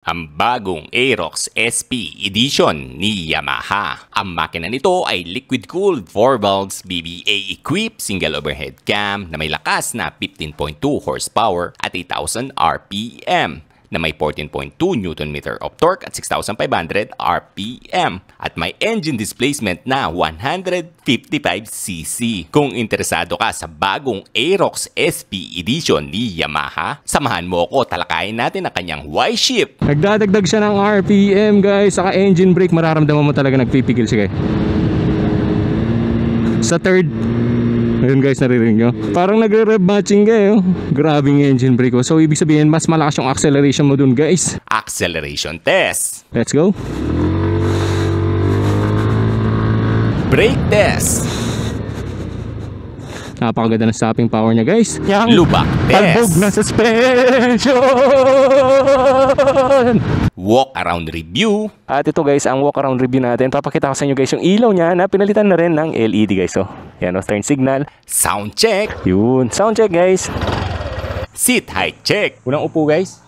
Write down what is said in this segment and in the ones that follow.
ang bagong Aerox SP Edition ni Yamaha. Ang makina nito ay liquid-cooled 4 valves BBA equipped single overhead cam na may lakas na 15.2 horsepower at 8,000 RPM na may 14.2 Nm of torque at 6,500 RPM at may engine displacement na 155cc. Kung interesado ka sa bagong Aerox SP Edition ni Yamaha, samahan mo ako talakayin natin ang kanyang Y-Shift. Nagdadagdag siya ng RPM guys, saka engine brake, mararamdaman mo talaga nagpipigil siya. Sa third, ayun guys, naririnig nyo, parang nagre-rev matching kayo. Grabing engine brake ko. So ibig sabihin mas malakas yung acceleration mo dun guys. Acceleration test. Let's go. Brake test. Napakaganda ng stopping power niya guys. Yang Lubak talbog test. na suspension. Walk around review. At ito guys, ang walk around review natin. Papakita ko sa inyo guys yung ilaw niya na pinalitan na rin ng LED guys. So yan o, turn signal. Sound check. Yun, sound check guys. Seat height check. Unang upo guys.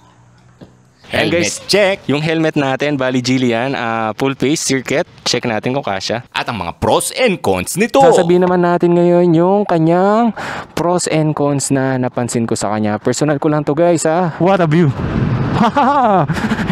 And Helmet guys, check. yung helmet natin, bali Jillian, full face circuit. Check natin kung kasya. At ang mga pros and cons nito. Sasabihin naman natin ngayon yung kanyang pros and cons na napansin ko sa kanya. Personal ko lang to guys ha. What a view.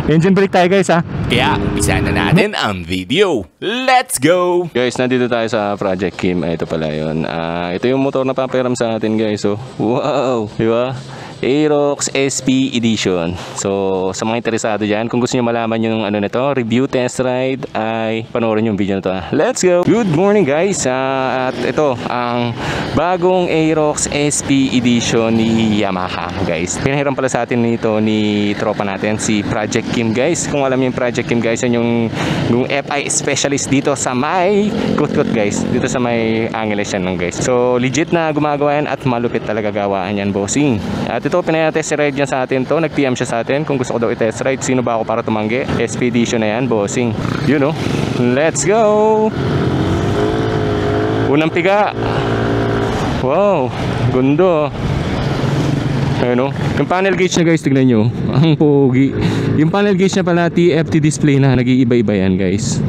Engine brake tayo guys ha. Kaya umpisa na natin ang video. Let's go! Guys, nandito tayo sa Project Kim. Ito pala yun. Ito yung motor na papayaram sa atin guys. So, wow! Diba? Aerox SP Edition. So, sa mga interesado dyan, kung gusto nyo malaman yung ano nito, review test ride, ay panoorin yung video na to. Let's go! Good morning guys! At ito, ang bagong Aerox SP Edition ni Yamaha guys. Pinahiram pala sa atin nito ni tropa natin, si Project Kim guys. Kung alam niyo yung Project Kim guys, yan yung FI specialist dito sa may Kutkut guys. Dito sa may Angeles yan guys. So, legit na gumagawa yan at malupit talaga gawaan yan bossing. At ito, pinatest ride niya sa atin to. Nag-PM siya sa atin kung gusto ko daw i-test ride. Sino ba ako para tumanggi? Expedition na yan, bossing. You know. Let's go! Unang piga. Wow, gundo. Ayun o. Yung panel gauge na guys, tignan nyo. Ang pogi. Yung panel gauge na pala, TFT display na. Nag-iiba-iba yan guys.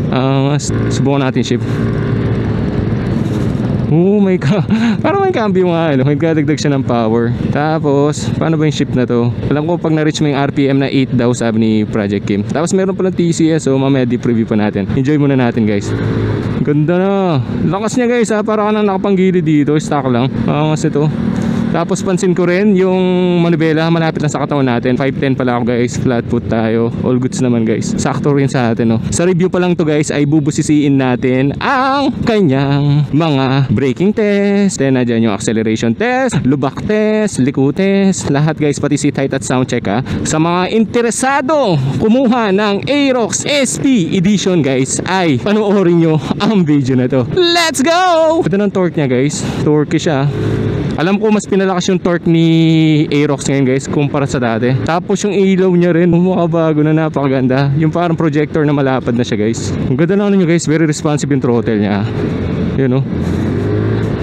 Subukan natin shift. Oh my god. Parang may cambio nga, may kadagdag siya ng power. Tapos, paano ba yung shift na to? Alam ko pag na-reach mo yung RPM na 8 daw, sabi ni Project Kim. Tapos meron palang TCS, so mamaya deep review pa natin. Enjoy muna natin guys. Ganda na. Lakas niya guys ha, para ka na nakapanggili dito. Stock lang. Angas ito. Tapos pansin ko rin yung manubela malapit lang sa katawan natin. 5'10 pala ako guys, flat foot tayo. All goods naman guys. Sakto rin sa atin no. Sa review pa lang to guys ay bubusisiin natin ang kanyang mga braking test. Then nadyan yung acceleration test, lubak test, liko test, lahat guys, pati seat height at sound check ha. Sa mga interesado kumuha ng Aerox SP Edition guys, ay panoorin nyo ang video na to. Let's go! Ito ng torque niya guys. Torque siya. Alam ko mas pinalakas yung torque ni Aerox ngayon guys kumpara sa dati. Tapos yung ilaw niya rin mukhabago na, napakaganda. Yung parang projector na malapad na siya guys. Ang ganda lang nyo guys, very responsive yung throttle niya. Yun o.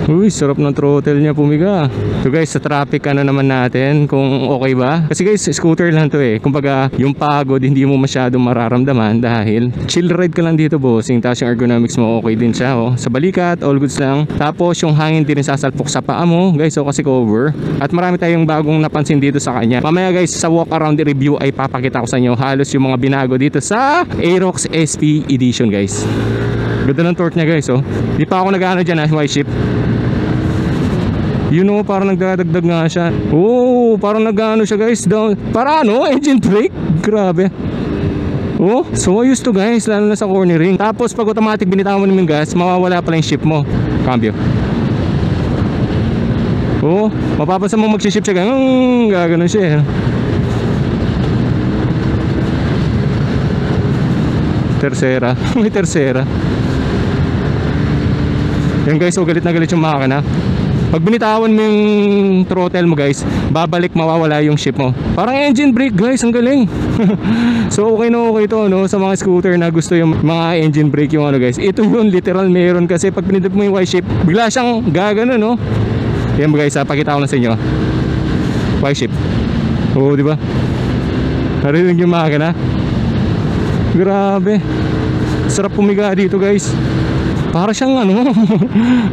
Uy, sarap ng throttle niya pumiga. So guys, sa traffic ano naman natin kung okay ba. Kasi guys, scooter lang to eh. Kumbaga, yung pagod hindi mo masyadong mararamdaman dahil chill ride ka lang dito bossing. Tapos yung ergonomics mo okay din siya oh. Sa balikat, all goods lang. Tapos yung hangin din sasalpok sa paa mo guys, so kasi cover. At marami tayong bagong napansin dito sa kanya. Mamaya guys, sa walk around review ay papakita ko sa inyo halos yung mga binago dito sa Aerox SP Edition guys. Ganda ng torque niya guys oh. Di pa ako nag-ano dyan Y-shift. You know, parang nagdadagdag nga siya. Oh, parang nag-ano siya guys down. Para ano, engine brake. Grabe. Oh, so used to guys, lalo na sa cornering. Tapos pag automatic binitawan mo yung gas, mawawala pala yung shift mo. Cambio. Oh, mapapansin mo mag-shift siya. Gaganon siya. Tercera. May tercera. Yan guys, so galit na galit yung makina. Pag binitawan mo yung throttle mo guys, babalik, mawawala yung shift mo. Parang engine brake guys, ang galing. So okay na okay to no, sa mga scooter na gusto yung mga engine brake yung ano guys. Ito yung literal meron kasi pag pinindot mo yung Y-shift, bigla siyang gagano no. Yan guys, pakita ko na sa inyo. Y-shift. Oo, di ba? Narinig yung makina. Grabe. Sarap pumiga dito guys. Para siyang ano.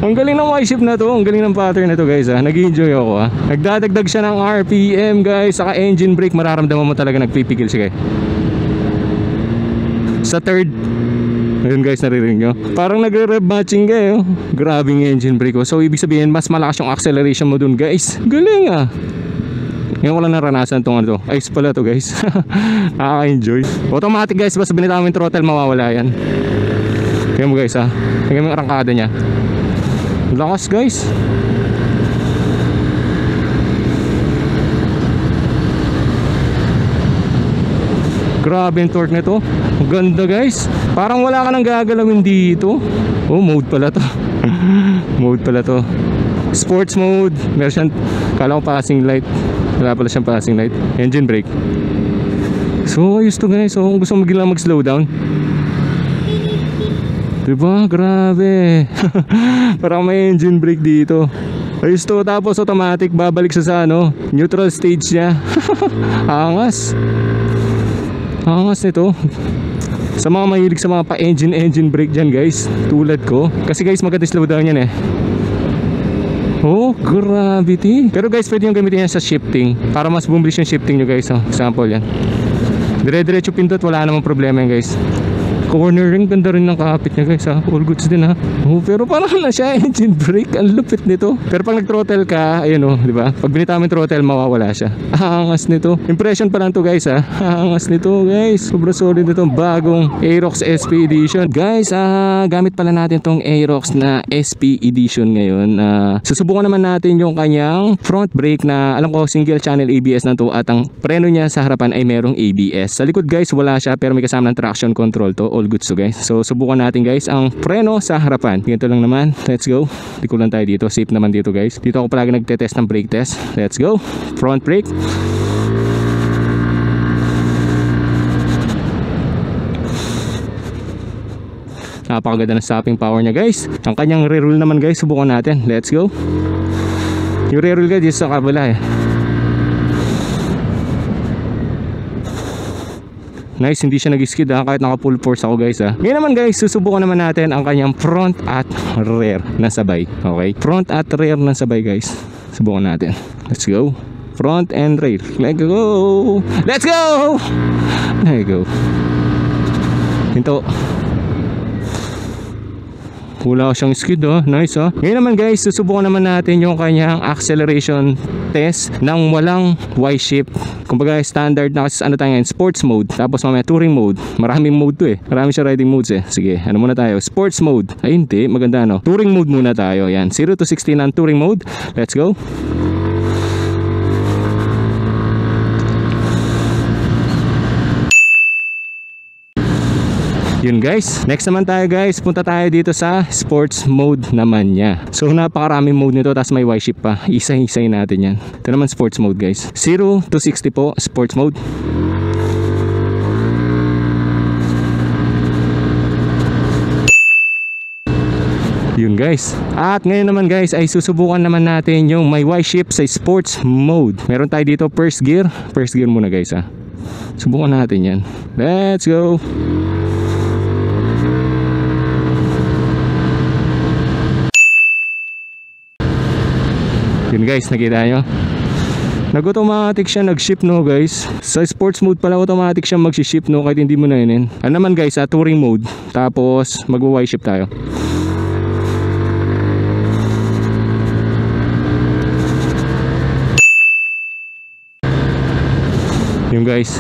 Ang galing ng Y-shift na to. Ang galing ng pattern na to guys ha. Nag-enjoy ako ha. Nagdadagdag siya ng RPM guys. Saka engine brake. Mararamdaman mo talaga nagpipigil siya guys. Sa third. Ayun guys, naririnig nyo. Parang nagre-rev matching kayo. Grabing engine brake ko. So ibig sabihin mas malakas yung acceleration mo dun guys. Galing ah. Ngayon ko lang naranasan itong ano to. Ice pala to guys. Nakaka-enjoy. Automatic guys. Basta binita mo yung throttle mawawala yan. Tingnan mo guys ha. Tingnan mo yung arangkada nya. Lakas guys. Grabe yung torque nito. Ang ganda guys. Parang wala ka nang gagalawin dito. Oh, mode pala to. Mode pala to. Sports mode. Meron siyang, kala ko passing light. Wala pala siyang passing light. Engine brake. So ayos to guys. So kung gusto mo biglang mag-slow down, diba? Grabe. Parang may engine brake dito. Ayos to. Tapos automatic. Babalik siya sa ano, neutral stage niya. Angas. Angas nito. Sa mga mahilig sa mga pa-engine brake dyan guys, tulad ko. Kasi guys maganda slow down yan eh. Oh, gravity. Pero guys pwede yung gamitin yan sa shifting para mas bumbilis yung shifting nyo guys. Example yan. Dire-diretso pindot, wala namang problema yan guys. Cornering, ganda rin ng kapit niya guys ha. All goods din ha. Oh, pero parang na siya engine brake. Ang lupit nito. Pero pag nag-throttle ka, ayun oh, di ba? Pag binita mo yung throttle, mawawala siya. Angas nito. Impression pa lang to guys ha. Angas nito guys. Sobra solid nito. Bagong Aerox SP Edition. Guys, gamit pala natin tong Aerox na SP Edition ngayon. Susubukan naman natin yung kanyang front brake na alam ko single channel ABS na to at ang preno niya sa harapan ay merong ABS. Sa likod guys, wala siya pero may kasama ng traction control to. All goods to guys. So subukan natin guys ang preno sa harapan. Ganito lang naman. Let's go. Diko lang tayo dito. Safe naman dito guys. Dito ako palagi nagte-test ng brake test. Let's go. Front brake. Napakaganda ng stopping power niya guys. Ang kanyang reroll naman guys, subukan natin. Let's go. Yung reroll guys dito sa kabila eh. Nice, hindi siya nag-skid ha, kahit naka full force ako guys ha. Ngayon naman guys, susubukan naman natin ang kanyang front at rear na sabay. Okay, front at rear na sabay guys. Subukan natin. Let's go. Front and rear. Let's go. Let's go. There you go. Hinto. Wala siyang skid oh. Nice oh. Ngayon naman guys, susubukan naman natin yung kanyang acceleration test ng walang Y-shift. Kumbaga standard na kasi ano tayo ngayon, sports mode. Tapos mamaya touring mode. Maraming mode to eh. Marami siya riding modes eh. Sige, ano muna tayo? Sports mode. Ay hindi, maganda no. Touring mode muna tayo. Yan, 0 to 16 ang touring mode. Let's go. Yun guys, next naman tayo guys, punta tayo dito sa sports mode naman niya. So napakaraming mode nito, tapos may Y-shift pa. Isa-isay natin yan. Ito naman sports mode guys, 0 to 60 po, sports mode. Yun guys. At ngayon naman guys ay susubukan naman natin yung may Y-shift sa sports mode. Meron tayo dito first gear. First gear muna guys ha. Subukan natin yan. Let's go. Yun guys, nakita nyo? Nag-automatic siya, nag-shift no guys. Sa sports mode pala automatic siya mag-shift no kahit hindi mo na yun. Ano naman guys, touring mode. Tapos mag-Y-shift tayo. Yun guys.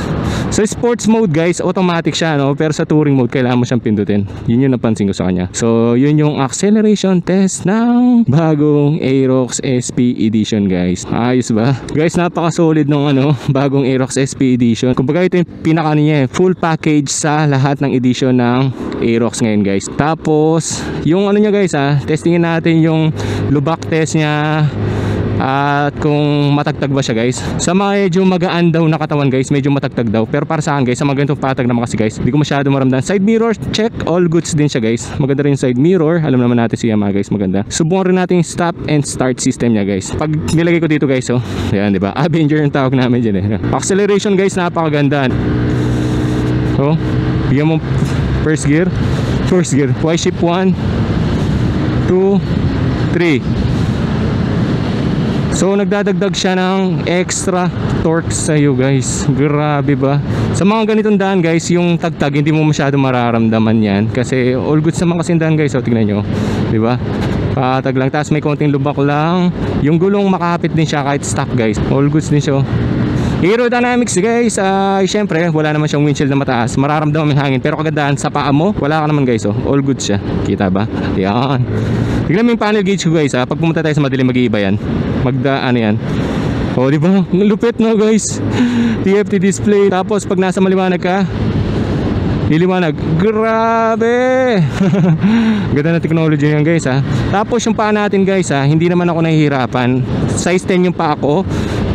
Sa sports mode guys, automatic siya no, pero sa touring mode kailangan mo siyang pindutin. Yun yung napansin ko sa kanya. So yun yung acceleration test ng bagong Aerox SP Edition guys. Ayos ba? Guys, napaka solid nung ano, bagong Aerox SP Edition. Kumbaga ito yung pinaka niya, full package sa lahat ng edition ng Aerox ngayon guys. Tapos yung ano niya guys testingin natin yung lubak test niya. At kung matagtag ba siya guys. Sa medyo magaan daw na katawan guys, medyo matagtag daw. Pero para sa akin guys, sa mga ganitong patag naman kasi guys, hindi ko masyado maramdaman. Side mirror check, all goods din siya guys. Maganda rin side mirror. Alam naman natin si Yamaha guys, maganda. Subukan rin natin yung stop and start system niya guys. Pag nilagay ko dito guys, ayan diba, Avenger yung tawag namin dyan eh. Acceleration guys, napakaganda. Oh, bigyan mo first gear. Y-shift 1 2 3. So nagdadagdag siya ng extra torque sa iyo guys. Grabe ba? Sa mga ganitong daan guys, yung tagtag hindi mo masyado mararamdaman yan kasi all goods naman kasi daan guys. So tingnan nyo, di ba? Patag lang, tapos may konting lubak lang. Yung gulong makakapit din siya kahit stock guys. All goods din siya. Aerodynamics guys, syempre wala naman siyang windshield na mataas, mararamdaman mo yung hangin, pero kagandahan sa paa mo wala ka naman guys. All good siya, kita ba? Yan. Tignan mo yung panel gauge ko guys, pag pumunta tayo sa madilim mag-iiba yan, ano yan. Di ba? Lupit no guys. TFT display, tapos pag nasa maliwanag ka, liliwanag. Grabe. Ganda na technology yan guys Tapos yung paa natin guys hindi naman ako nahihirapan. Size 10 yung paa ko.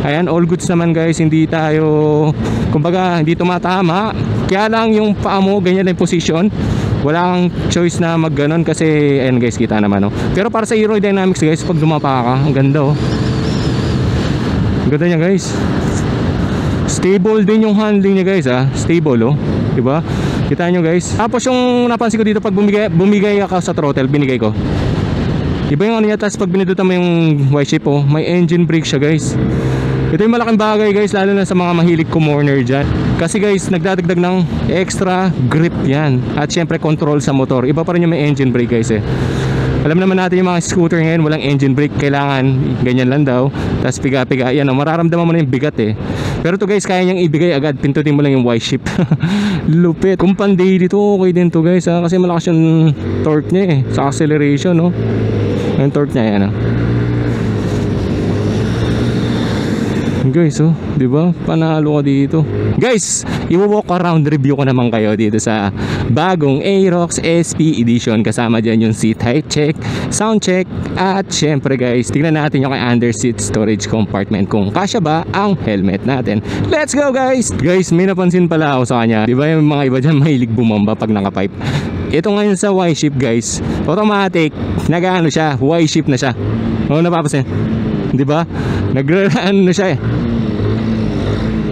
Ayan, all goods naman guys. Hindi tayo, kumbaga hindi tumatama. Kaya lang yung paa mo ganyan na yung position. Wala kang choice na mag ganon kasi ayan guys, kita naman Pero para sa aerodynamics guys, pag dumapa ka, ang ganda Ang ganda niya guys. Stable din yung handling niya guys Stable diba? Kita nyo guys. Tapos yung napansin ko dito, pag bumigay ako sa throttle, binigay ko, iba yung ano niya. Tapos pag binudutan mo yung Y-shape may engine brake siya guys. Ito yung malaking bagay guys, lalo na sa mga mahilig kumorner dyan. Kasi guys, nagdadagdag ng extra grip yan. At syempre control sa motor. Iba pa rin yung may engine brake guys Alam naman natin yung mga scooter ngayon, walang engine brake. Kailangan ganyan lang daw. Tapos piga-piga, yan mararamdaman mo na yung bigat Pero to guys, kaya niyang ibigay agad. Pindutin mo lang yung Y-shape. Lupit. Kung panday dito, okay din to guys kasi malakas yung torque niya sa acceleration yung torque niya yan guys di ba? Panalo ka dito guys. I-walk around review ko naman kayo dito sa bagong Aerox SP Edition. Kasama dyan yung seat height check, sound check, at syempre guys, tingnan natin yung kay under seat storage compartment kung kasya ba ang helmet natin. Let's go guys. Guys, may napansin pala ako sa kanya. Di ba yung mga iba dyan mahilig bumamba pag naka-pipe? Ito ngayon sa Y-shape guys, automatic nag-ano siya, Y-shape na siya. Napapasin, di ba? Nag-ano siya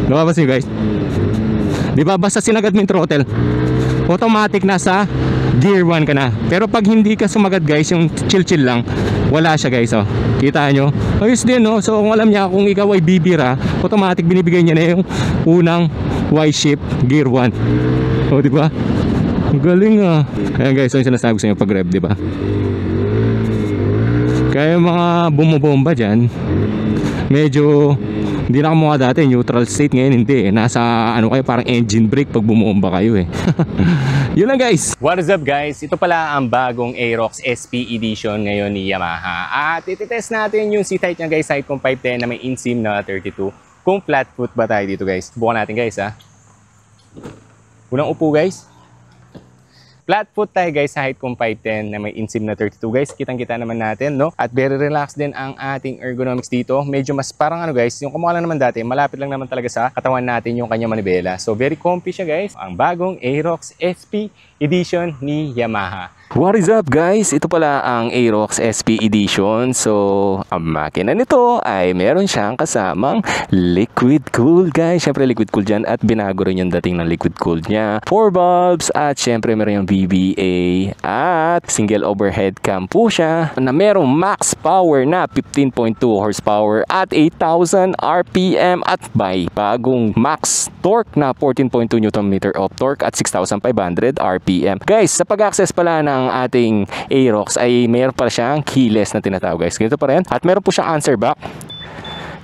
napapasin guys, di ba? Basta sinagad mo yung throttle, automatic nasa gear 1 ka na. Pero pag hindi ka sumagad guys, yung chill lang, wala siya guys kita nyo, ayos din So kung alam niya kung ikaw ay bibira, automatic binibigay niya na yung unang Y-shape gear 1. Di ba? Galing Ayan guys, yung sinasabi ko sa inyo pag rev, di ba? Kaya yung mga bumobomba dyan, medyo hindi na kamukha dati, neutral state. Ngayon hindi nasa kayo, parang engine brake pag bumomba kayo Yun lang guys. What is up guys? Ito pala ang bagong Aerox SP Edition ngayon ni Yamaha. At ititest natin yung seat height niya guys, height kong 5'10" na may inseam na 32. Kung flat foot ba tayo dito guys. Subukan natin guys Unang upo guys. Flat foot tayo guys sa height kong 5'10" na may inseam na 32 guys. Kitang-kita naman natin At very relaxed din ang ating ergonomics dito. Medyo mas parang guys, yung kumukha lang naman dati, malapit lang naman talaga sa katawan natin yung kanyang manibela. So very comfy siya guys. Ang bagong Aerox SP Edition ni Yamaha. What is up guys? Ito pala ang Aerox SP Edition. So, ang makina nito ay meron siyang kasamang liquid cooled guys. Syempre liquid cooled dyan at binago rin yung dating ng liquid cooled niya. 4 bulbs at syempre meron yung VVA at single overhead cam po siya na merong max power na 15.2 horsepower at 8,000 RPM at by bagong max torque na 14.2 Nm of torque at 6,500 RPM. Guys, sa pag-access pala ng ating Aerox ay mayroon pa siyang keyless na tinatawag guys. Ganito pa rin. At meron po siyang answer back.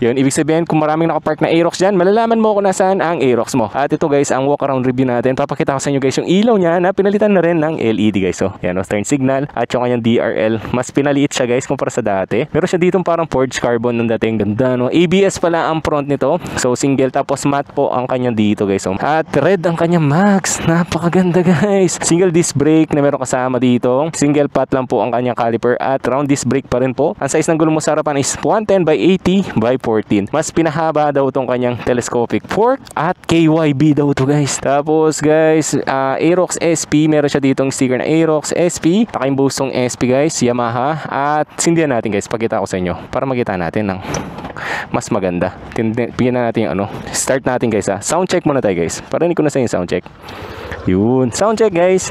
Yun, ibig sabihin kung maraming nakapark na Aerox dyan, malalaman mo kung nasaan ang Aerox mo. At ito guys, ang walk around review natin. Papakita ko sa inyo guys yung ilaw niya na pinalitan na rin ng LED guys. So, yan turn signal at yung kanyang DRL. Mas pinaliit siya guys kumpara sa dati. Meron siya dito parang forged carbon ng dating ganda ABS pala ang front nito. So, single tapos matte po ang kanyang dito guys. So, at red ang kanyang max. Napakaganda guys. Single disc brake na meron kasama dito. Single pot lang po ang kanyang caliper at round disc brake pa rin po. Ang size ng gulong mo sa harapan is 110 by 80 by 114. Mas pinahaba daw tong kanyang telescopic fork at KYB daw to guys. Tapos guys, Aerox SP, meron siya ditong sticker na Aerox SP. Naka-imbose tong SP guys, Yamaha. At sindihan natin guys, pakita ko sa inyo para makita natin ng mas maganda. Bigyan na natin yung ano. Start natin guys ha. Sound check muna tayo guys. Parinig ko na sa inyo sound check. Yun, sound check guys.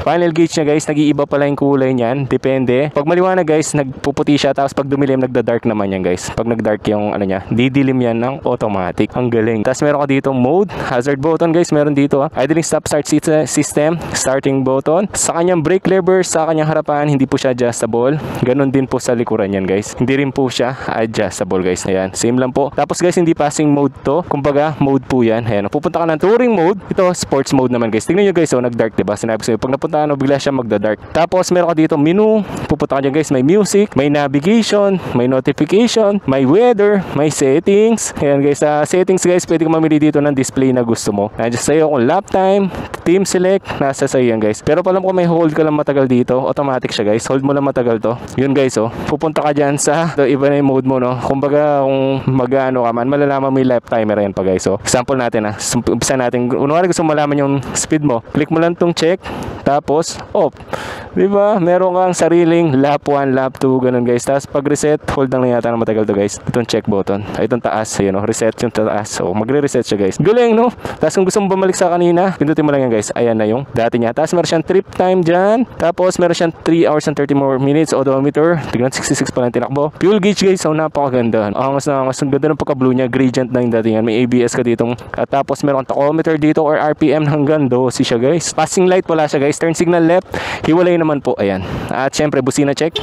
Final gauge niya guys, nag-iiba pala yung kulay niyan. Depende. Pag maliwanag guys, nagpuputi siya. Tapos pag dumilim, nagda-dark naman yan guys. Pag nag-dark yung ano niya, didilim yan ng automatic. Ang galing. Tapos meron ka dito mode, hazard button guys. Meron dito idling stop start system, starting button. Sa kanyang brake lever, sa kanyang harapan, hindi po siya adjustable. Ganon din po sa likuran yan guys. Hindi rin po siya adjustable guys. Ayan, same lang po. Tapos guys, hindi passing mode to. Kumbaga, mode po yan. Ayan, pupunta ka ng touring mode. Ito, sports mode naman guys. Tingnan nyo guys, nag-dark diba? Sinabi ko sa'yo, pag napunta bigla siya magda-dark. Tapos meron ka dito menu, pupunta ka dyan guys, may music, may navigation, may notification, may weather, may settings. Ayan guys, sa settings guys, pwede ka mamili dito ng display na gusto mo. Nandiyan sa'yo kung lap time, team select, nasa sa'yo yan guys. Pero palam ko may hold ka lang matagal dito, automatic siya guys, hold mo lang matagal to. Yun guys pupunta ka dyan sa iba na yung mode mo kumbaga kung mag-ano ka man, malalaman mo yung lap timer yan pa guys. Example natin umpisa natin, unwari gusto mo malaman yung speed mo, click mo lang tong check, tapos off. Diba? Meron kang sariling lap 1, lap 2, ganun guys. Tapos pag reset, hold lang yata na matagal to guys. Itong check button. Ay, itong taas. Ayan reset yung taas. So, magre-reset siya guys. Galing no? Tapos kung gusto mo bumalik sa kanina, pindutin mo lang yan guys. Ayan na yung dati niya. Tapos meron siyang trip time dyan. Tapos meron siyang 3 hours and 30 more minutes odometer. Tignan, 66 pa lang tinakbo. Fuel gauge guys. So, napakaganda. Angas na angas. Ang ganda ng pagka-blue niya. Gradient na yung dati yan. May ABS ka ditong. At tapos meron kang tachometer dito or RPM hanggang 12 siya guys. Passing light wala siya guys. Turn signal left. Hiwalay naman po. Ayan. At syempre busina check.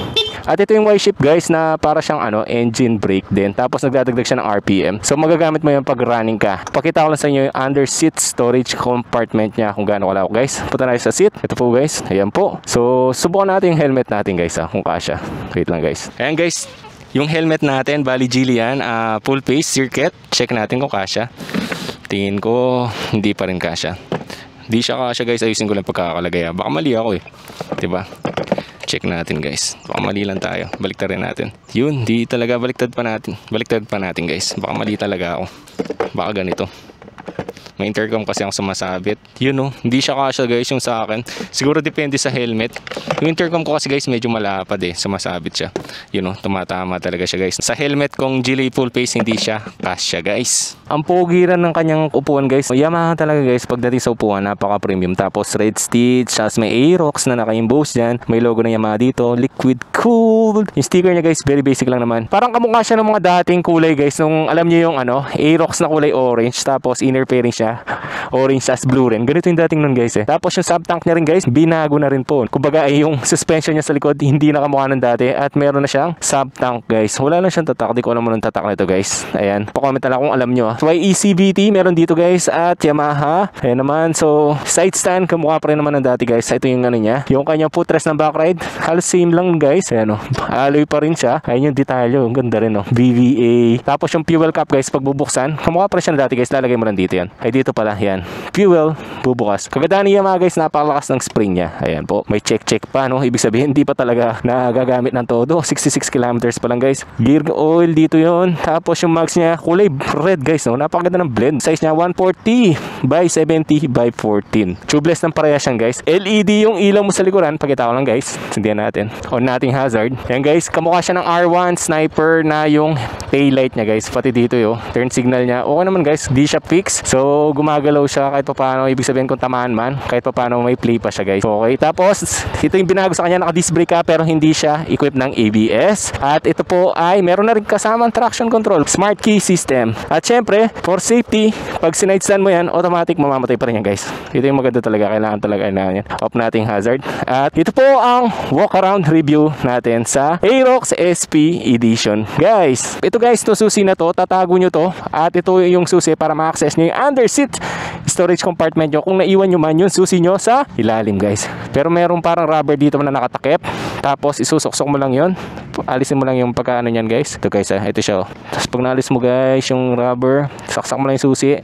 At ito yung Y-shift guys na para siyang engine brake din. Tapos nagdadagdag siya ng RPM. So magagamit mo yan pag running ka. Pakita ko lang sa inyo yung under seat storage compartment niya kung gaano kalawak guys. Punta na sa seat. Ito po guys. Ayan po. So subukan natin yung helmet natin guys kung kasya. Wait lang guys. Ayan guys. Yung helmet natin, bali Geely yan. Full face circuit. Check natin kung kasya. Tingin ko hindi pa rin kasya. Di siya kasya guys, ayusin ko lang pagkakalagay. Baka mali ako diba? Check natin guys. Baka mali lang tayo. Baliktad rin natin. Yun, di talaga baliktad pa natin. Baliktad pa natin guys. Baka mali talaga ako. Baka ganito. May intercom kasi ang sumasabit. Yun hindi siya kasya guys yung sa akin. Siguro depende sa helmet. Yung intercom ko kasi guys medyo malapad sumasabit siya. Yun tumatama talaga siya guys. Sa helmet kong Geely full face hindi siya kasya guys. Ang pogiran ng kanyang upuan guys. Yamaha talaga guys pagdating sa upuan. Napaka premium. Tapos red stitch. Tapos may Aerox na naka-imbose dyan. May logo ng Yamaha dito. Liquid cooled. Yung sticker niya guys very basic lang naman. Parang kamukha siya ng mga dating kulay guys. Nung alam niyo yung Aerox na kulay orange. Tapos inner fairing siya. Orange as blue rin. Ganito yung dating nun guys Tapos yung subtank niya rin guys, binago na rin po. Kumbaga yung suspension niya sa likod, hindi na kamukha ng dati. At meron na siyang subtank guys. Wala lang siyang tatak. Di ko alam mo ng tatak nito guys. Ayan. Pa-comment na lang kung alam nyo. So YECBT meron dito guys. At Yamaha. Ayan naman. So side stand, kamukha pa rin naman ng dati guys. Ito yung niya. Yung kanyang footrest ng backride. Halos same lang guys. Ayan alloy pa rin siya. Ayan yung detalyo. Ang ganda rin VVA. Tapos yung fuel cap guys, pag bubuksan, kamukha pa rin siya ng dati guys. Lalagay mo lang dito yan. Ay dito pala yan. Fuel, bubukas. Kagandaan niya mga guys, napakalakas ng spring niya. Ayan po. May check pa Ibig sabihin, hindi pa talaga nagagamit ng todo. 66 kilometers pa lang guys. Gear oil dito yon. Tapos yung mags niya, kulay red guys. Napakaganda ng blend. Size niya 140 by 70 by 14. Tubeless ng parehas yan guys. LED yung ilaw mo sa likuran. Pakita ko lang guys. Sindihan natin. On nating hazard. Ayan guys, kamukha siya ng R1 sniper na yung taillight niya guys. Pati dito turn signal niya. Okay naman guys. Di siya fix. So gumagalaw siya kahit pa paano. Ibig sabihin kung tamaan man, kahit pa paano may play pa siya guys. Okay, tapos ito yung binago sa kanya, naka disc brake ka pero hindi siya equipped ng ABS. At ito po ay meron na rin kasamang traction control, smart key system. At syempre for safety, pag sinide stand mo yan, automatic mamamatay pa rin yan guys. Ito yung maganda talaga, kailangan yan. Off nating hazard. At ito po ang walk around review natin sa Aerox SP Edition guys. Ito guys, to susi na to, tatago nyo to. At ito yung susi para ma-access nyo yung under seat storage compartment nyo. Kung naiwan nyo man yung susi nyo sa ilalim guys. Pero meron parang rubber dito na nakatakip. Tapos isusuksok mo lang yon. Alisin mo lang yung pagkaano nyan guys. Ito guys ito siya Tapos pag naalis mo guys yung rubber, saksak mo lang yung susi.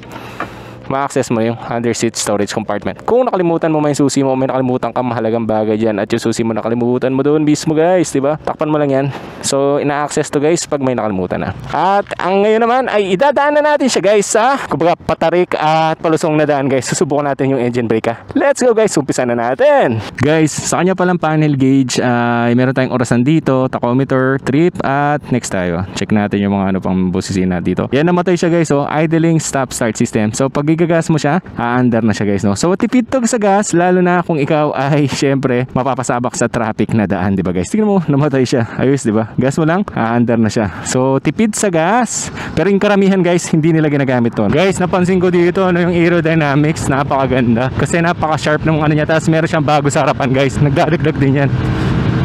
ma-access mo yung under seat storage compartment. Kung nakalimutan mo may susi mo, may nakalimutan kang mahalagang bagay dyan at yung susi mo nakalimutan mo doon mismo guys, diba? Takpan mo lang yan. So ina-access to guys pag may nakalimutan na. At ang ngayon naman ay idadaan na natin siya guys sa kumbaga patarik at palusong na daan guys. Susubukan natin yung engine brake ha. Let's go guys, umpisa na natin. Guys, sa kanya palang panel gauge ay meron tayong orasan dito, tachometer, trip at next tayo. Check natin yung mga ano pang busisin na dito. Yan, namatay siya guys, oh, idling stop start system. So pag igagas mo siya, aandar na siya guys, no. So tipid to sa gas, lalo na kung ikaw ay syempre mapapasabak sa traffic na daan, di ba guys? Tingnan mo, namatay siya. Ayos, di ba? Gas mo lang, aandar na siya. So tipid sa gas. Pero yung karamihan guys, hindi nila ginagamit to. Guys, napansin ko dito ano yung aerodynamics, napakaganda. Kasi napaka-sharp ng ano niya, tapos meron siyang bago sa harapan guys. Nagdadagdag din yan.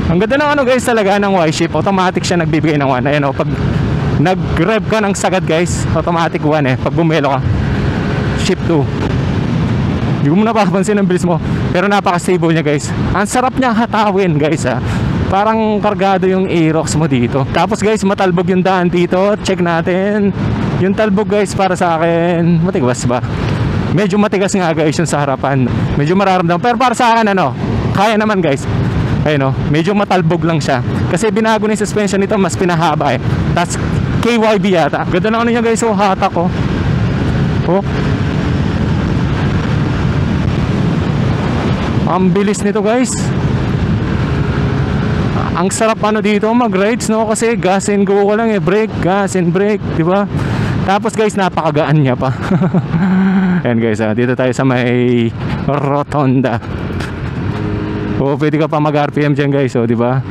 Ang ganda ng ano guys talaga ng Y-Shift. Automatic siya nagbibigay ng 1. Ayan o, pag nag-rev ka ng sagad guys, automatic 1 eh. Pag bumelo ka, shift 2. Hindi mo napapansin ang bilis mo. Pero napaka-stable niya guys. Ang sarap niya hatawin guys ha. Parang kargado yung Aerox mo dito. Tapos guys, matalbog yung daan dito. Check natin. Yung talbog guys para sa akin, matigas ba? Medyo matigas nga guys yung sa harapan. Medyo mararamdaman. Pero para sa akin ano, kaya naman guys. Ayun o, medyo matalbog lang siya. Kasi binago na yung suspension nito, mas pinahaba eh. Tapos KYB yata. Ganda na ano niya guys, oh, hatak ko. Oh. Ang bilis nito guys. Ang sarap ano dito mag-rides, no? Kasi gas and go ka lang eh. Brake, gas and brake, di ba? Tapos guys, napakagaan niya pa. Ayan guys, dito tayo sa may rotonda. Oh, pwede ka pa mag-RPM dyan guys, oh, di ba?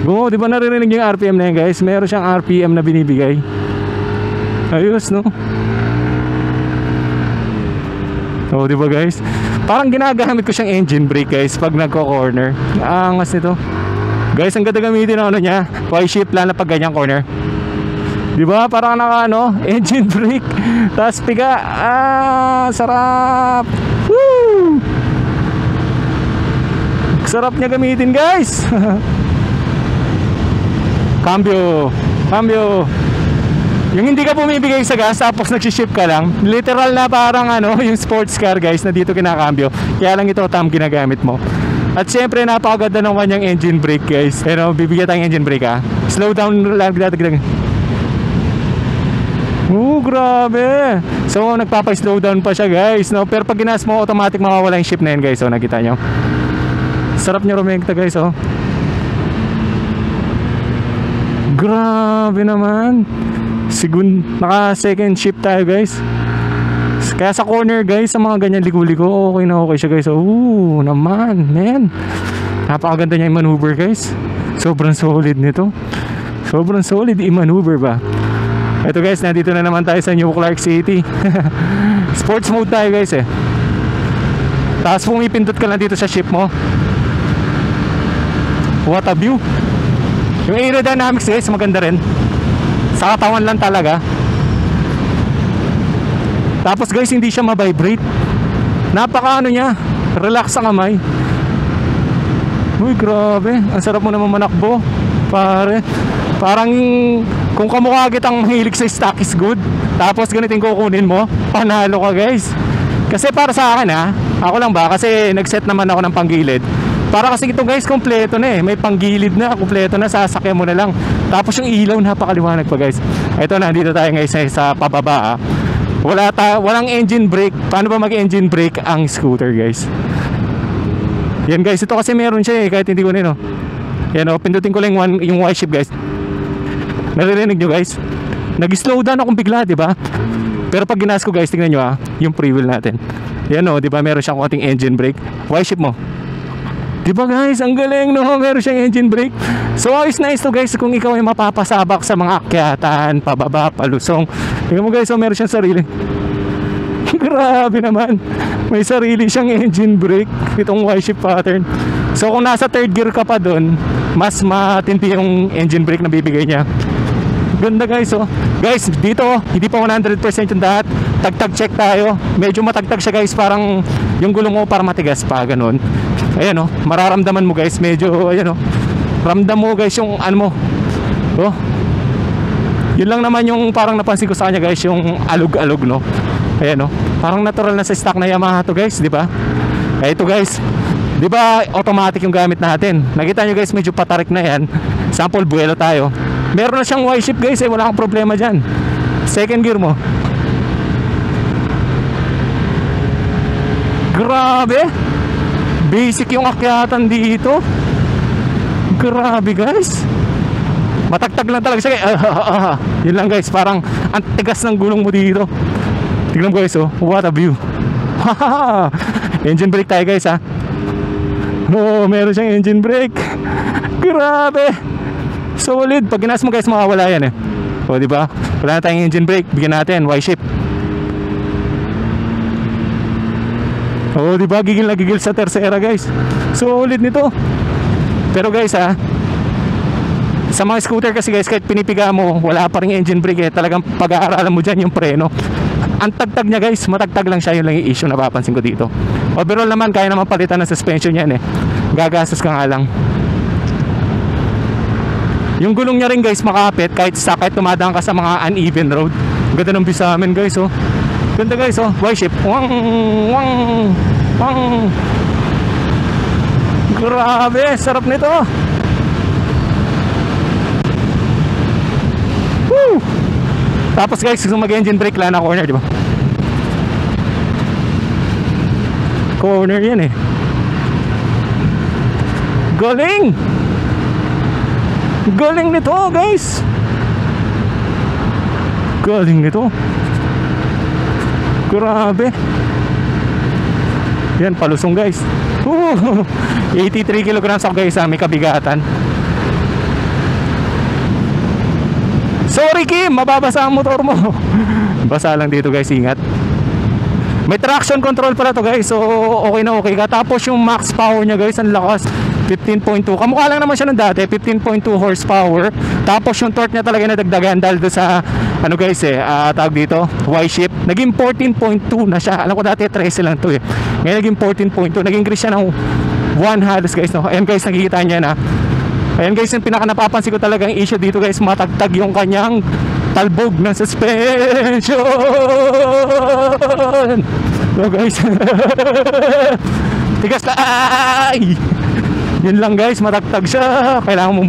Go, di ba naririnig yung RPM na yan guys? Meron siyang RPM na binibigay. Ayos, no? Oh, di ba guys? Parang ginagamit ko siyang engine brake guys pag nagko-corner. Angas nito. Guys, ang ganda gamitin ng ano niya. Y-shift lang na pag ganyan corner. Di ba? Parang naka ano, engine brake. Tapos piga. Sarap. Woo! Sarap niya gamitin guys. Cambio. Yung hindi ka bumibigay sa gas tapos nagsiship ka lang, literal na parang ano, yung sports car guys na dito kinakambyo. Kaya lang ito tam ginagamit mo. At syempre napakaganda ng kanyang engine brake guys. Pero bibigyan tayong engine brake ha. Slow down lang, dagdag. Grabe. So nagpapa-slow down pa siya guys, no? Pero pag ginas mo automatic mawawala yung shift na yun guys. So nakita nyo. Sarap niya rumekta guys, oh. Grabe naman. Naka second shift tayo guys. Kaya sa corner guys, sa mga ganyan ligo-ligo, okay na okay siya guys. Oh, naman, man. Napakaganda niya yung maneuver guys. Sobrang solid nito. Sobrang solid i-maneuver ba. Ito guys, nandito na naman tayo sa New Clark City. Sports mode tayo guys eh. Tapos pumipindot ka lang dito sa ship mo. What a view. Yung aerodynamics guys, maganda rin. Sa katawan lang talaga. Tapos guys, hindi siya ma-vibrate. Napaka ano niya, relax ang kamay. Uy, grabe. Ang sarap mo naman manakbo, pare. Parang kung kamukha kitang mahilig sa stock is good, tapos ganitin kukunin mo, panalo ka guys. Kasi para sa akin ha, ako lang ba, kasi nag-set naman ako ng panggilid. Para kasi ito guys, kompleto na eh. May panggilid na, kompleto na, sasakyan mo na lang. Tapos yung ilaw, napakaliwanag pa guys. Ito na, dito tayo guys sa pababa. Walang engine brake. Paano ba mag-engine brake ang scooter guys? Yan guys, ito kasi meron siya eh, kahit hindi ko nino. Yan o, pindutin ko lang yung Y-shift guys. Naririnig nyo guys? Nag-slow down akong bigla, di ba? Pero pag ginas ko guys, tingnan nyo ha, yung pre-wheel natin. Yan o, di ba meron siyang konting engine brake. Y-shift mo. Diba guys, ang galing no, meron siyang engine brake. So it's nice to guys kung ikaw ay mapapasabak sa mga akyatan, pababa, palusong. Tingnan mo guys, so meron siyang sarili. Grabe naman. May sarili siyang engine brake, itong Y-shift pattern. So kung nasa third gear ka pa dun, mas matindi yung engine brake na bibigay niya. Ganda guys oh. Guys, dito hindi pa 100% yung lahat. Tagtag check tayo. Medyo matagtag siya guys, parang yung gulong mo para matigas pa, ganun. Ayan oh, mararamdaman mo guys, medyo ayan oh. Ramdam mo guys yung ano mo. Oh. Yun lang naman yung parang napansin ko sa kanya guys, yung alog-alog no. Ayan, oh. Parang natural na sa stock na Yamaha to, guys, di ba? Ito, guys, di ba automatic yung gamit natin? Nakita nyo, guys, medyo patarik na yan. Sample, buwelo tayo. Meron na siyang Y-shift, guys, wala kang problema dyan. Second gear mo. Grabe. Basic yung akyatan dito. Grabe, guys. Matagtag lang talaga siya. Yun lang, guys, parang ang tigas ng gulong mo dito. Tignan mo, guys, oh. What a view. Engine brake tayo, guys, ha. Oh, meron siyang engine brake. Grabe. Solid. Pag ginas mo, guys, makawala yan, eh. O, diba? Wala na tayong engine brake. Bigyan natin Y-shift. O, diba? Gigil na gigil sa tercera, guys. Solid nito. Pero, guys, ha, sa mga scooter kasi, guys, kahit pinipiga mo, wala pa rin engine brake, eh. Talagang pag-aaralan mo dyan yung preno. Ang tagtag niya, guys, matagtag lang siya. Yun lang yung issue na papansin ko dito. Overall naman, kaya naman palitan ng suspension yan, eh. Gagastos ka nga lang. Yung gulong niya rin, guys, makapit kahit tumadaan ka sa mga uneven road. Ganda ng view sa amin, guys, oh. Ganda, guys, oh. Y-shift. Wang, wang, wang. Grabe, sarap nito. Woo! Tapos, guys, kung mag-engine brake lang na corner, di ba? Corner yan, eh. Galing! Galing nito, guys. Galing nito. Grabe. Yan, palusong, guys. 83 kilograms ako, guys, may kabigatan. Sorry, Kim, mababasa ang motor mo. Basa lang dito, guys, ingat. May traction control pala to, guys. So okay na okay ka. Tapos yung max power nya, guys, ang lakas, 15.2. Kamukha lang naman siya ng dati, 15.2 horsepower. Tapos yung torque nya talaga nadagdagan dahil doon sa ano, guys, tawag dito, Y-shift. Naging 14.2 na siya. Alam ko dati 13 lang to, eh. Ngayon naging 14.2. Naging increase siya ng 1 halos, guys, no? Ayan, guys, nakikita niya na. Ayan, guys, yung pinaka napapansin ko talagang issue dito, guys, matagtag yung kanyang talbog ng suspension. So, guys, tigas na. Ay! Yun lang, guys, matagtag siya. Kailangan mo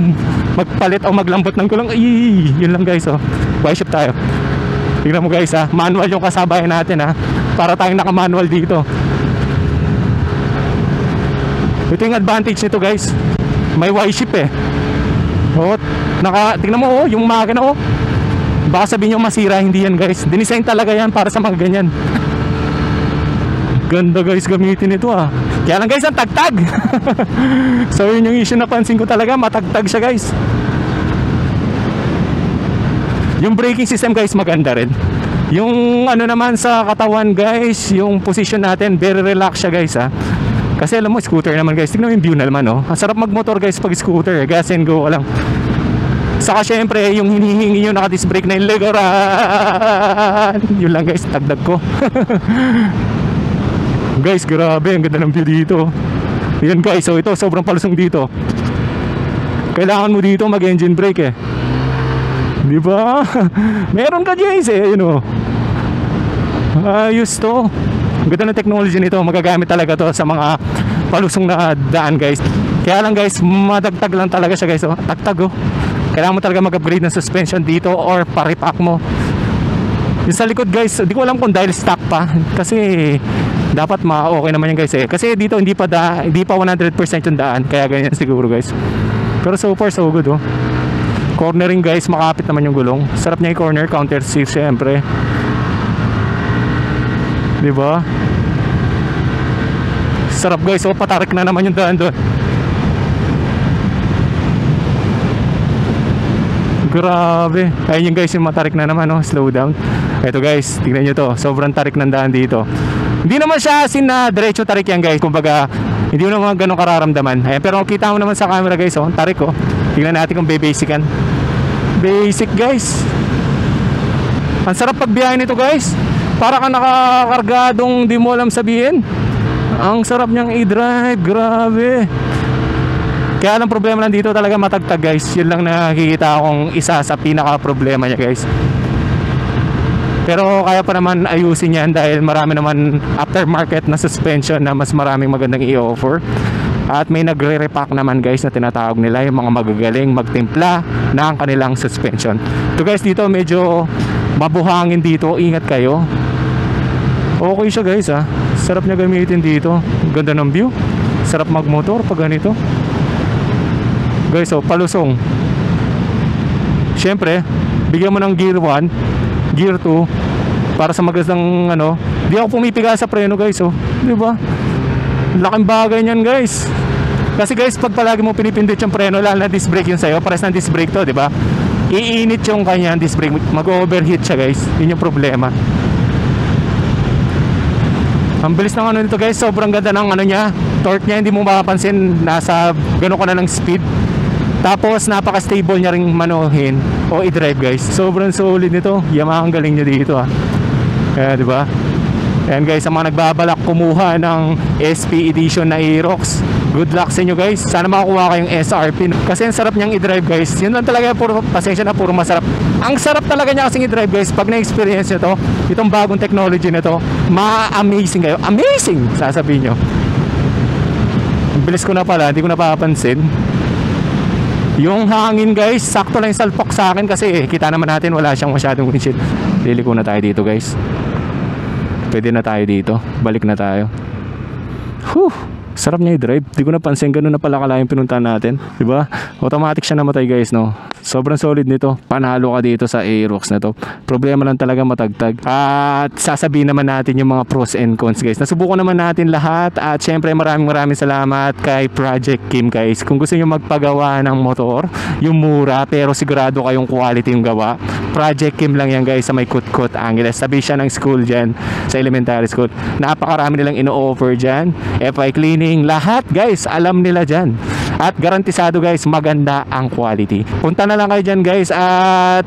magpalit o maglambot ng gulong. Ay! Yun lang, guys, oh. Y-shift tayo. Tignan mo, guys, ha. Manual yung kasabayan natin, ha. Para tayong naka-manual dito. Ito yung advantage nito, guys. May Y-shift, eh. Oh, tignan mo, oh, yung makina, oh. Baka sabihin nyo masira, hindi yan, guys. Dinisign talaga yan para sa mga ganyan. Ganda, guys, gamitin ito, ah. Kaya lang, guys, ang tagtag. So yun yung issue na pansin ko talaga, matagtag siya, guys. Yung braking system, guys, maganda rin. Yung ano naman sa katawan, guys, yung position natin, very relax siya, guys, ah. Kasi alam mo, scooter naman, guys. Tignan mo yung view na naman, oh. Ang sarap magmotor, guys, pag scooter, eh. Gas and go, alam. Saka syempre, yung hinihingi nyo, naka-disc brake na yung likuran. Yun lang, guys, tagdag ko. Guys, grabe, ang ganda ng view dito. Yan, guys, so ito, sobrang palusong dito. Kailangan mo dito mag-engine brake, eh. Di ba? Meron ka, guys, eh, you know. Ayos to. Ang ganda ng technology nito, magagamit talaga to sa mga palusong na daan, guys. Kaya lang, guys, madagtag lang talaga siya, guys, oh. Tagtag, oh. Kailangan mo talaga mag-upgrade ng suspension dito or paripak mo. Yung sa likod, guys, di ko alam kung dahil stock pa. Kasi dapat okay naman yan, guys, eh. Kasi dito hindi pa 100% yung daan. Kaya ganyan siguro, guys. Pero so far so good, oh. Cornering, guys, makapit naman yung gulong. Sarap niya yung corner, counter shift syempre. Diba? Sarap, guys, oh. Patarik na naman yung daan doon. Grabe. Ayun yung, guys, yung matarik na naman, oh. Slow down. Ito, guys, tignan nyo to. Sobrang tarik ng daan dito. Hindi naman siya asin na diretso tarik yan, guys. Kumbaga, hindi mo naman ganun kararamdaman. Ayan, pero kita mo naman sa camera, guys, oh. Tarik, oh. Tignan natin kung basican. Basic, guys. Ang sarap pagbiyahe nito, guys. Para ka nakakargadong di mo alam sabihin. Ang sarap niyang i-drive. Grabe. Kaya lang problema lang dito talaga matagtag, guys. Yun lang nakikita akong isa sa pinaka problema niya, guys. Pero kaya pa naman ayusin yan dahil marami naman aftermarket na suspension na mas maraming magandang i-offer. At may nagre-repack naman guys na tinatawag nila yung mga magagaling magtimpla ng kanilang suspension. So guys, dito medyo mabuhangin dito, ingat kayo. Okay siya guys ha, sarap niya gamitin dito. Ganda ng view, sarap magmotor pag ganito guys. So palusong, syempre bigyan mo ng gear 1, gear 2 para sa magandang ano. Di ako pumipiga sa preno guys, oh, di ba? Laking bagay niyan guys. Kasi guys, pag palagi mo pinipindot yung preno, lalo na disc brake yun sa'yo, pares ng disc brake to, di ba? Iinit yung kanya disc brake, mag-overheat siya guys. Yun yung problema. Ang bilis ng ano nito guys, sobrang ganda ng ano niya. Torque niya, hindi mo mapapansin, nasa gano'n ka na ng speed. Tapos napaka-stable niya ring manuhin o i-drive guys. Sobrang solid nito. Yamaha ang galing niya dito ah. Kaya di ba? Ayan guys, sa mga nagbabalak kumuha ng SP edition na Aerox, good luck sa inyo guys. Sana makakuha kayong SRP kasi ang sarap niyang i-drive guys. Yun lang talaga, puro pasensya na, puro masarap. Ang sarap talaga niya kasing i-drive guys. Pag na-experience nyo to, itong bagong technology nito, ma-amazing kayo. Amazing! Sasabihin nyo. Bilis ko na pala, hindi ko napapansin. Yung hangin guys, sakto lang yung salpok sa akin kasi kita naman natin wala siyang masyadong windshield. Liliko na tayo dito guys. Pwede na tayo dito. Balik na tayo. Whew! Sarap niya i-drive. Di ko napansin, ganun na pala kalayang pinuntahan natin. Diba? Automatic siya namatay guys, no? Sobrang solid nito. Panalo ka dito sa Aerox na to. Problema lang talaga matagtag. At sasabihin naman natin yung mga pros and cons guys. Nasubukan naman natin lahat. At syempre maraming salamat kay Project Kim guys. Kung gusto nyo magpagawa ng motor, yung mura pero sigurado kayong quality yung gawa, Project Kim lang yan guys sa may Kutkut, Angeles. Sabi siya ng school dyan, sa elementary school. Napakarami nilang ino-offer dyan. FI cleaning, lahat guys, alam nila dyan. At garantisado guys, maganda ang quality. Punta na lang kayo dyan guys. At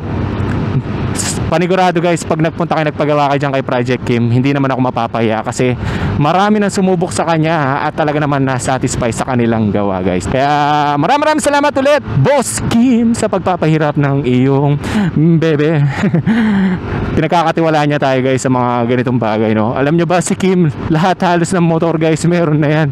panigurado guys, pag nagpunta kayo, nagpagawa kayo dyan kay Project Kim, hindi naman ako mapapaya kasi marami nang sumubok sa kanya at talaga naman na-satisfy sa kanilang gawa guys. Kaya maraming salamat ulit Boss Kim sa pagpapahirap ng iyong bebe. Pinagkakatiwalaan niya tayo guys sa mga ganitong bagay, no? Alam nyo ba si Kim, lahat halos ng motor guys meron na yan.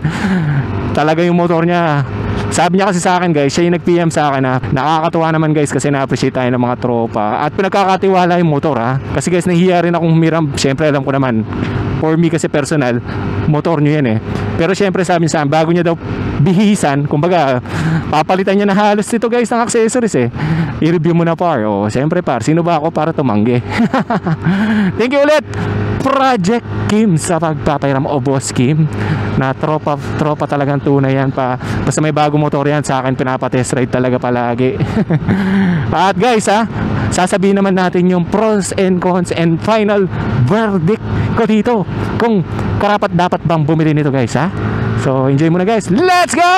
Talaga yung motor niya, sabi niya kasi sa akin guys, siya yung nag-PM sa akin na nakakatuwa naman guys kasi na-appreciate tayo ng mga tropa at pinagkakatiwala yung motor ha. Kasi guys, nahihiya rin akong humiram. Siyempre alam ko naman, for me kasi personal, motor nyo yan eh. Pero siyempre sabi niya sa akin, bago niya daw bihisan, kumbaga papalitan niya na halos ito guys ng accessories eh. I-review mo na par. O siyempre par, sino ba ako para tumanggi? Thank you ulit Project Kim sa pagpapahiram, o Boss Kim, na tropa talagang tunay yan pa. Basta may bagong motor yan sa akin, pinapatest ride talaga palagi. At guys ha, sasabihin naman natin yung pros and cons and final verdict ko dito kung karapat dapat bang bumili nito guys ha. So enjoy muna guys, let's go!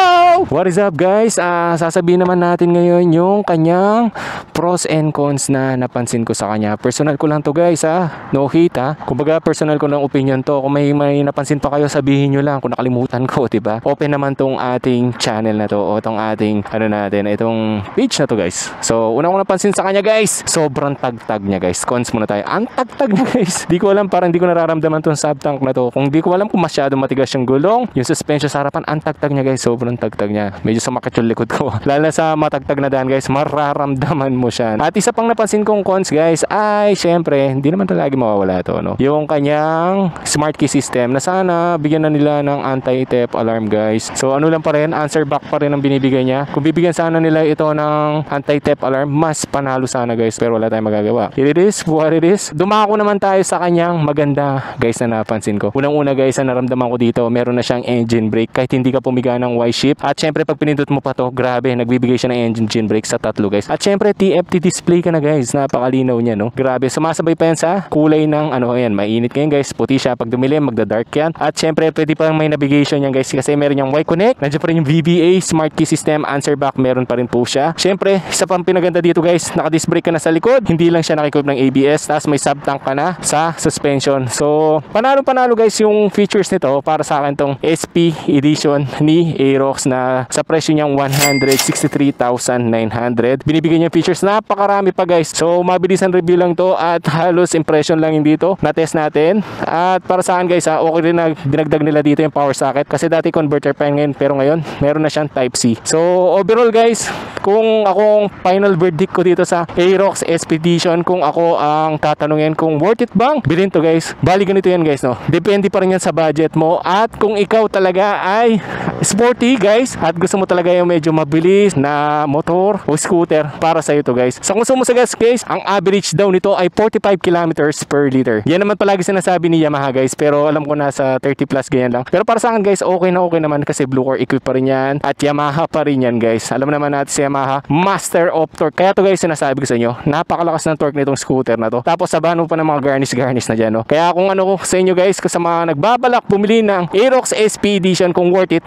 What is up guys, sasabihin naman natin ngayon yung kanyang pros and cons na napansin ko sa kanya. Personal ko lang to guys ha, no hate ha. Kumbaga personal ko ng opinion to. Kung may napansin pa kayo, sabihin nyo lang kung nakalimutan ko, diba? Open naman tong ating channel na to o tong ating ano natin, itong page na to guys. So unang ko napansin sa kanya guys, sobrang tagtag niya guys. Cons muna tayo, ang tagtag niya guys. Di ko alam, parang di ko nararamdaman tong subtank na to. Kung di ko alam kung masyado matigas yung gulong, yung suspension sa harapan, ang tagtag niya guys, sobrang tagtag niya. Medyo sumakit yung likod ko. Lalo na sa matagtag na daan guys, mararamdaman mo siya. At isa pang napansin kong cons guys ay syempre, hindi naman talaga mawawala to, no? Yung kanyang smart key system na sana bigyan na nila ng anti-theft alarm guys. So ano lang pa rin, answer back pa rin ang binibigay niya. Kung bibigyan sana nila ito ng anti-theft alarm, mas panalo sana guys, pero wala tayong magagawa. It is what it is. Dumako naman tayo sa kanyang maganda guys na napansin ko. Unang-una guys, na naramdaman ko dito, meron na siyang engine brake kahit hindi ka pumiga ng Y-shift. At syempre pag pinindot mo pa to, grabe, nagbibigay siya ng engine brake sa tatlo guys. At syempre TFT display ka na guys, napakalinaw niya, no? Grabe, sumasabay pa yan sa kulay ng ano, ayan, mainit ngayon guys, puti siya, pag dumilim magda-dark yan. At syempre pwede pa may navigation yan guys kasi meron yung Y-Connect, nandiyan pa rin yung VBA, smart key system, answer back, meron pa rin po siya. Syempre, isa pang pinaganda dito guys, naka-disc brake ka na sa likod, hindi lang siya nakikip ng ABS, tapos may sub-tank ka na sa suspension. So, panalo guys yung features nito para sa akin tong SP edition ni Aerox na sa presyo niyang 163,900. Binibigyan niya features, napakarami pa guys. So mabilisan review lang to at halos impression lang yung dito na test natin. At para sa akin guys, okay rin na dinagdag nila dito yung power socket kasi dati converter pa yun ngayon, pero ngayon meron na siyang type C. So overall guys, kung akong final verdict ko dito sa Aerox Expedition, kung ako ang tatanungin kung worth it bang bilhin to guys, bali ganito yan guys, no? Depende pa rin yan sa budget mo at kung ikaw talaga ay sporty guys at gusto mo talaga yung medyo mabilis na motor o scooter, para sa iyo to guys. Sa konsumo sa gas guys, ang average daw nito ay 45 kilometers per liter. Yan naman palagi sinasabi ni Yamaha guys, pero alam ko nasa 30 plus ganyan lang. Pero para sa akin guys, okay na okay naman kasi Blue Core equipped pa rin yan at Yamaha pa rin yan guys. Alam naman natin si Yamaha, master of torque. Kaya to guys, sinasabi ko sa inyo, napakalakas ng torque nitong scooter na to. Tapos sabahan mo pa ng mga garnish na dyan, no? Kaya kung ano ko sa inyo guys, kung sa mga nagbabalak bumili ng Aerox SP Edition, kung worth it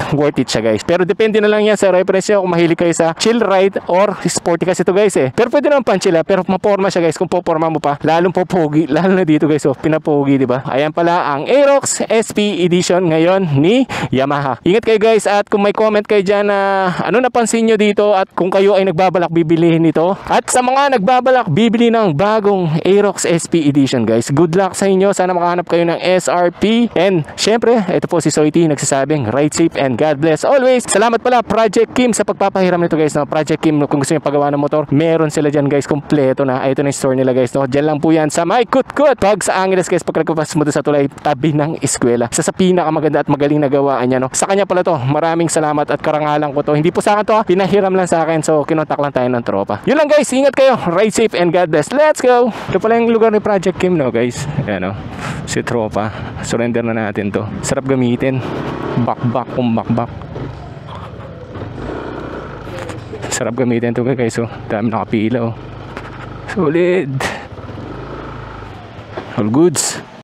siya guys. Pero depende na lang yan sa reference nyo kung mahilig kayo sa chill ride or sporty kasi to guys eh. Pero pwede naman panchila, pero maporma siya guys. Kung poporma mo pa, lalong popogi, lalo na dito guys, oh, pinapogi, di ba? Ayan pala ang Aerox SP Edition ngayon ni Yamaha. Ingat kayo guys, at kung may comment kayo dyan na ano napansin nyo dito at kung kayo ay nagbabalak bibilihin ito. At sa mga nagbabalak bibili ng bagong Aerox SP Edition guys, good luck sa inyo. Sana makahanap kayo ng SRP. And syempre, ito po si Soy T nagsasabing ride safe and God bless always. Salamat pala Project Kim sa pagpapahiram nito guys, no? Project Kim, kung gusto nyo pagawa ng motor, meron sila dyan guys, kompleto na. Ito na yung store nila guys, no? Dyan lang po yan sa may Kutkut pag sa Angeles guys, pag nagpapas mo sa tulay tabi ng eskwela. Sa pinakamaganda at magaling na gawaan niya, no? Sa kanya pala to, maraming salamat at karangalan ko to. Hindi po sa akin to, pinahiram lang sa akin, so kinontak lang tayo ng tropa. Yun lang guys, ingat kayo, ride safe and God bless. Let's go! Ito pala yung lugar ni Project Kim, no guys? Ayan, no? Si tropa, surrender na natin to. Sarap gamitin, bakbak kung bakbak. Sarap gamitin to guys, oh. Dami nakapila, oh. Solid. All goods.